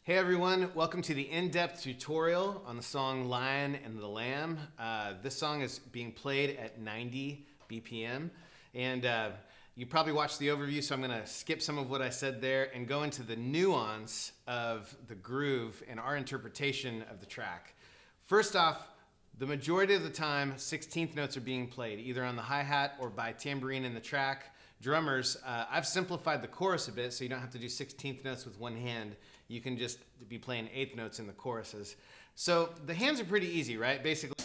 Hey everyone, welcome to the in-depth tutorial on the song Lion and the Lamb. This song is being played at 90 BPM, and you probably watched the overview, so I'm going to skip some of what I said there and go into the nuance of the groove and our interpretation of the track. First off, the majority of the time, 16th notes are being played, either on the hi-hat or by tambourine in the track. Drummers, I've simplified the chorus a bit so you don't have to do 16th notes with one hand. You can just be playing eighth notes in the choruses. So the hands are pretty easy, right? Basically,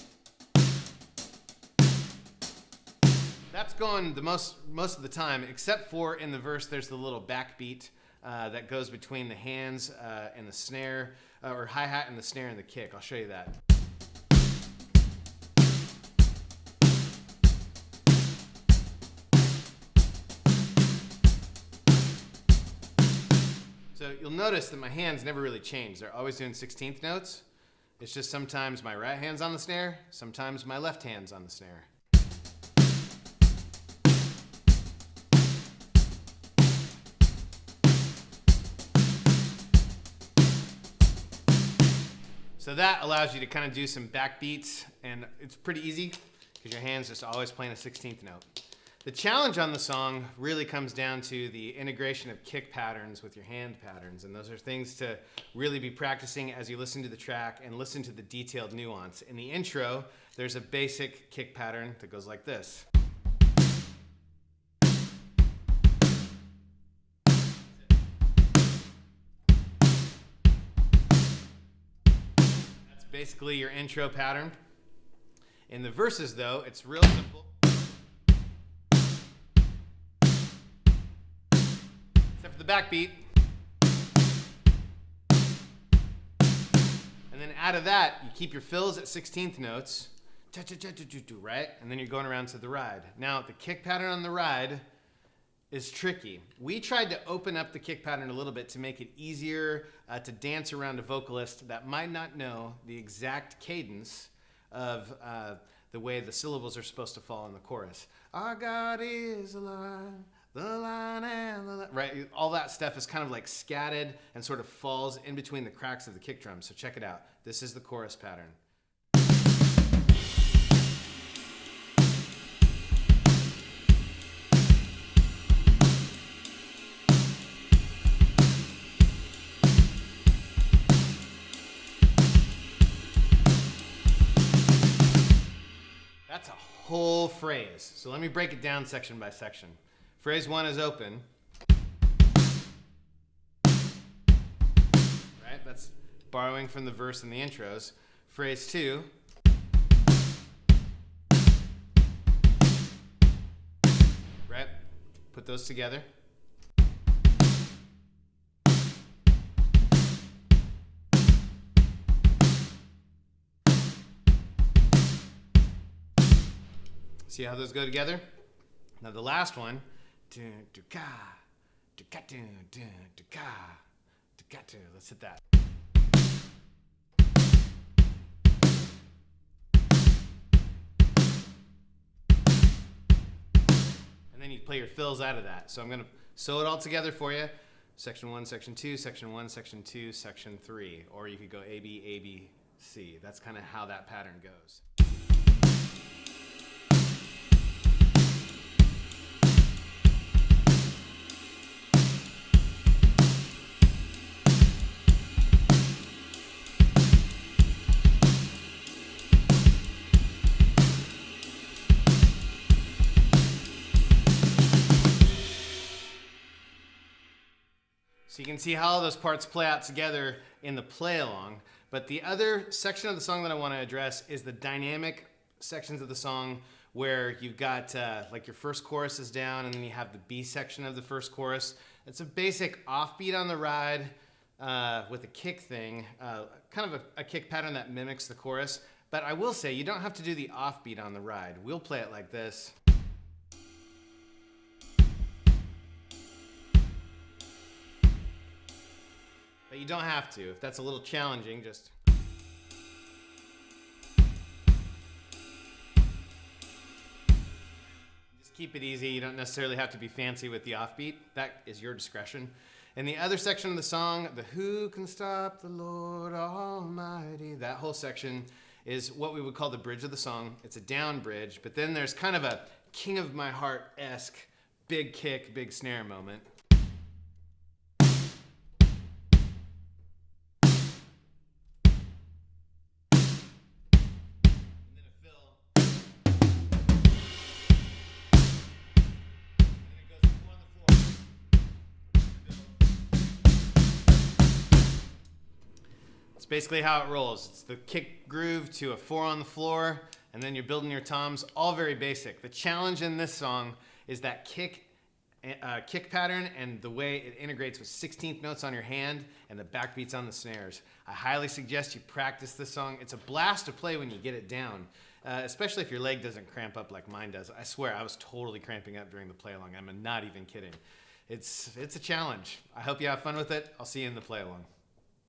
that's going the most of the time, except for in the verse, there's the little backbeat that goes between the hands and the snare, or hi-hat and the snare and the kick. I'll show you that. So you'll notice that my hands never really change. They're always doing 16th notes. It's just sometimes my right hand's on the snare, sometimes my left hand's on the snare. So that allows you to kind of do some backbeats, and it's pretty easy because your hand's just always playing a 16th note. The challenge on the song really comes down to the integration of kick patterns with your hand patterns, and those are things to really be practicing as you listen to the track and listen to the detailed nuance. In the intro, there's a basic kick pattern that goes like this. That's basically your intro pattern. In the verses, though, it's real simple. Except for the backbeat. And then out of that, you keep your fills at 16th notes, right? And then you're going around to the ride. Now, the kick pattern on the ride is tricky. We tried to open up the kick pattern a little bit to make it easier to dance around a vocalist that might not know the exact cadence of the way the syllables are supposed to fall in the chorus. Our God is alive. The line and the line, right? All that stuff is kind of like scattered and sort of falls in between the cracks of the kick drum. So check it out. This is the chorus pattern. That's a whole phrase. So let me break it down section by section. Phrase 1 is open. Right? That's borrowing from the verse and the intros. Phrase 2. Right? Put those together. See how those go together? Now the last one. Let's hit that. And then you play your fills out of that. So I'm going to sew it all together for you. Section 1, Section 2, Section 1, Section 2, Section 3. Or you could go A, B, A, B, C. That's kind of how that pattern goes. So you can see how all those parts play out together in the play along. But the other section of the song that I want to address is the dynamic sections of the song where you've got like your first chorus is down and then you have the B section of the first chorus. It's a basic offbeat on the ride with a kick thing, kind of a kick pattern that mimics the chorus. But I will say you don't have to do the offbeat on the ride. We'll play it like this. But you don't have to. If that's a little challenging, just keep it easy. You don't necessarily have to be fancy with the offbeat. That is your discretion. In the other section of the song, the "Who Can Stop the Lord Almighty," that whole section is what we would call the bridge of the song. It's a down bridge, but then there's kind of a King of My Heart-esque big kick, big snare moment. It's basically how it rolls. It's the kick groove to a 4 on the floor, and then you're building your toms, all very basic. The challenge in this song is that kick pattern and the way it integrates with 16th notes on your hand and the backbeats on the snares. I highly suggest you practice this song. It's a blast to play when you get it down, especially if your leg doesn't cramp up like mine does. I swear, I was totally cramping up during the play-along. I'm not even kidding. It's a challenge. I hope you have fun with it. I'll see you in the play-along.